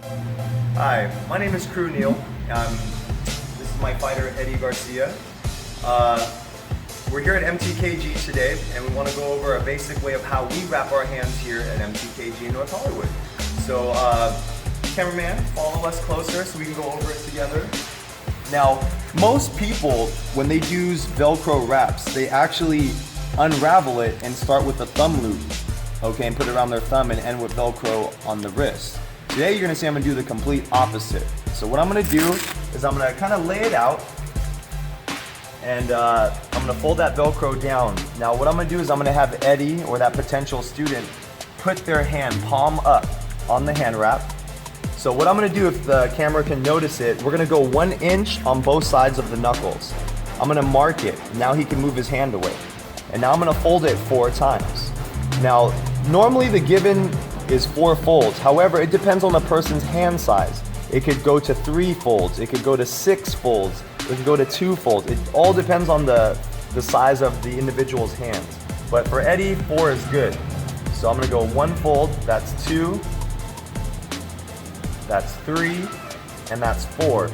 Hi, my name is Crew Neil. This is my fighter Eddie Garcia. We're here at MTKG today, and we want to go over a basic way of how we wrap our hands here at MTKG in North Hollywood. So, cameraman, follow us closer so we can go over it together. Now, most people, when they use Velcro wraps, they actually unravel it and start with the thumb loop, okay, and put it around their thumb and end with Velcro on the wrist. Today, you're gonna see I'm gonna do the complete opposite. So what I'm gonna do is I'm gonna kind of lay it out, and I'm gonna fold that Velcro down. Now what I'm gonna do is I'm gonna have Eddie, or that potential student, put their hand palm up on the hand wrap. So what I'm gonna do, if the camera can notice it, we're gonna go 1 inch on both sides of the knuckles. I'm gonna mark it. Now he can move his hand away. And now I'm gonna fold it 4 times. Now, normally the given is 4 folds. However, it depends on the person's hand size. It could go to 3 folds. It could go to 6 folds. It could go to 2 folds. It all depends on the size of the individual's hands. But for Eddie, 4 is good. So I'm gonna go 1 fold, that's 2, that's 3, and that's 4.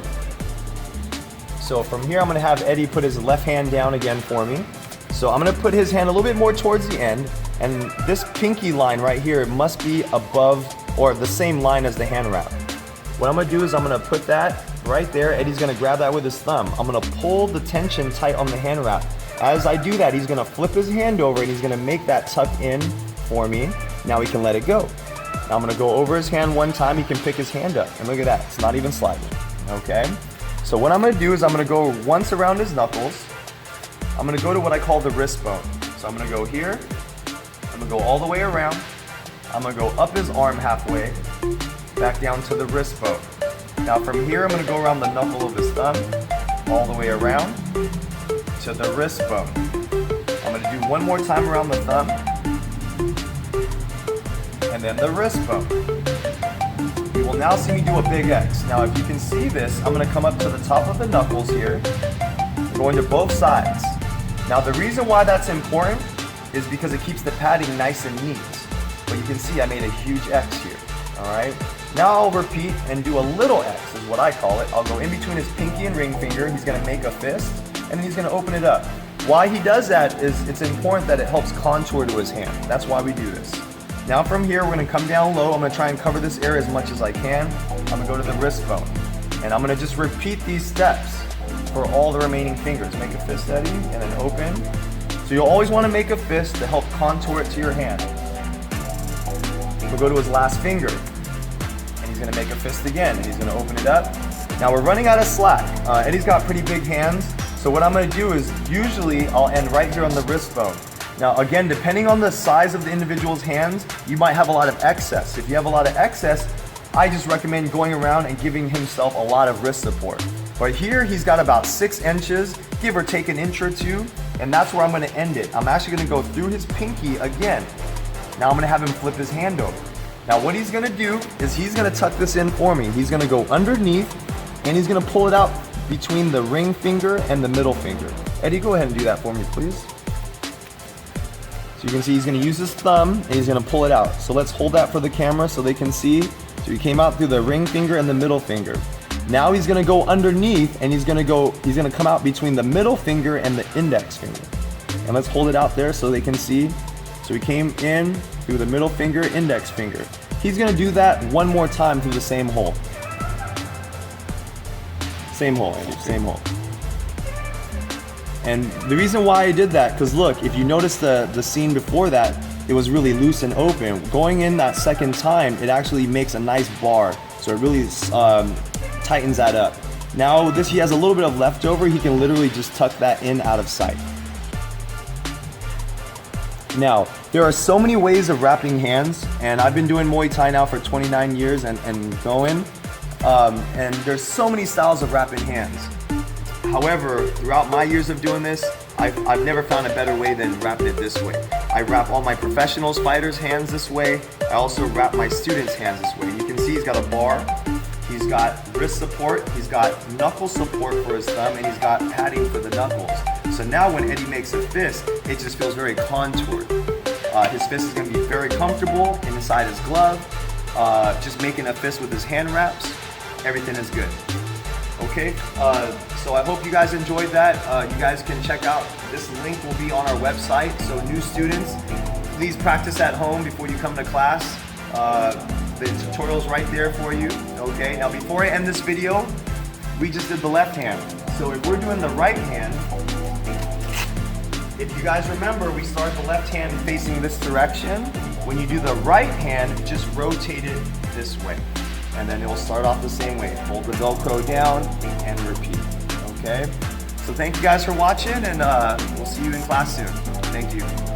So from here, I'm gonna have Eddie put his left hand down again for me. So I'm gonna put his hand a little bit more towards the end, and this pinky line right here must be above or the same line as the hand wrap. What I'm gonna do is I'm gonna put that right there. Eddie's gonna grab that with his thumb. I'm gonna pull the tension tight on the hand wrap. As I do that, he's gonna flip his hand over and he's gonna make that tuck in for me. Now he can let it go. Now I'm gonna go over his hand 1 time. He can pick his hand up, and look at that, it's not even sliding, okay? So what I'm gonna do is I'm gonna go once around his knuckles. I'm gonna go to what I call the wrist bone. So I'm gonna go here, I'm gonna go all the way around, I'm gonna go up his arm halfway, back down to the wrist bone. Now from here, I'm gonna go around the knuckle of his thumb, all the way around to the wrist bone. I'm gonna do 1 more time around the thumb, and then the wrist bone. You will now see me do a big X. Now if you can see this, I'm gonna come up to the top of the knuckles here, going to both sides. Now the reason why that's important is because it keeps the padding nice and neat. But you can see I made a huge X here, all right? Now I'll repeat and do a little X is what I call it. I'll go in between his pinky and ring finger. He's gonna make a fist, and then he's gonna open it up. Why he does that is it's important that it helps contour to his hand. That's why we do this. Now from here, we're gonna come down low. I'm gonna try and cover this area as much as I can. I'm gonna go to the wrist bone, and I'm gonna just repeat these steps for all the remaining fingers. Make a fist, Eddie, and then open. So you'll always want to make a fist to help contour it to your hand. We'll go to his last finger, and he's going to make a fist again, and he's going to open it up. Now we're running out of slack. Eddie's got pretty big hands, so what I'm going to do is usually I'll end right here on the wrist bone. Now again, depending on the size of the individual's hands, you might have a lot of excess. If you have a lot of excess, I just recommend going around and giving himself a lot of wrist support. But here he's got about 6 inches, give or take an inch or 2, and that's where I'm gonna end it. I'm actually gonna go through his pinky again. Now I'm gonna have him flip his hand over. Now what he's gonna do is he's gonna tuck this in for me. He's gonna go underneath, and he's gonna pull it out between the ring finger and the middle finger. Eddie, go ahead and do that for me, please. So you can see he's gonna use his thumb, and he's gonna pull it out. So let's hold that for the camera so they can see. So he came out through the ring finger and the middle finger. Now he's gonna go underneath, and he's gonna come out between the middle finger and the index finger. And let's hold it out there so they can see. So he came in through the middle finger, index finger. He's gonna do that 1 more time through the same hole. Same hole, Andy, same hole. And the reason why I did that, because look, if you notice the scene before that, it was really loose and open. Going in that second time, it actually makes a nice bar. So it really tightens that up. Now he has a little bit of leftover, he can literally just tuck that in out of sight. Now, there are so many ways of wrapping hands, and I've been doing Muay Thai now for 29 years and going, and there's so many styles of wrapping hands. However, throughout my years of doing this, I've never found a better way than wrapping it this way. I wrap all my professionals, fighters' hands this way. I also wrap my students' hands this way. You can see he's got a bar. He's got wrist support, he's got knuckle support for his thumb, and he's got padding for the knuckles. So now when Eddie makes a fist, it just feels very contoured. His fist is going to be very comfortable inside his glove. just making a fist with his hand wraps, everything is good. Okay, so I hope you guys enjoyed that. You guys can check out, this link will be on our website. So new students, please practice at home before you come to class. The tutorial's right there for you. Okay, now before I end this video, we just did the left hand. So if we're doing the right hand, if you guys remember, we start the left hand facing this direction. When you do the right hand, just rotate it this way. And then it will start off the same way. Hold the Velcro down and repeat, okay? So thank you guys for watching, and we'll see you in class soon. Thank you.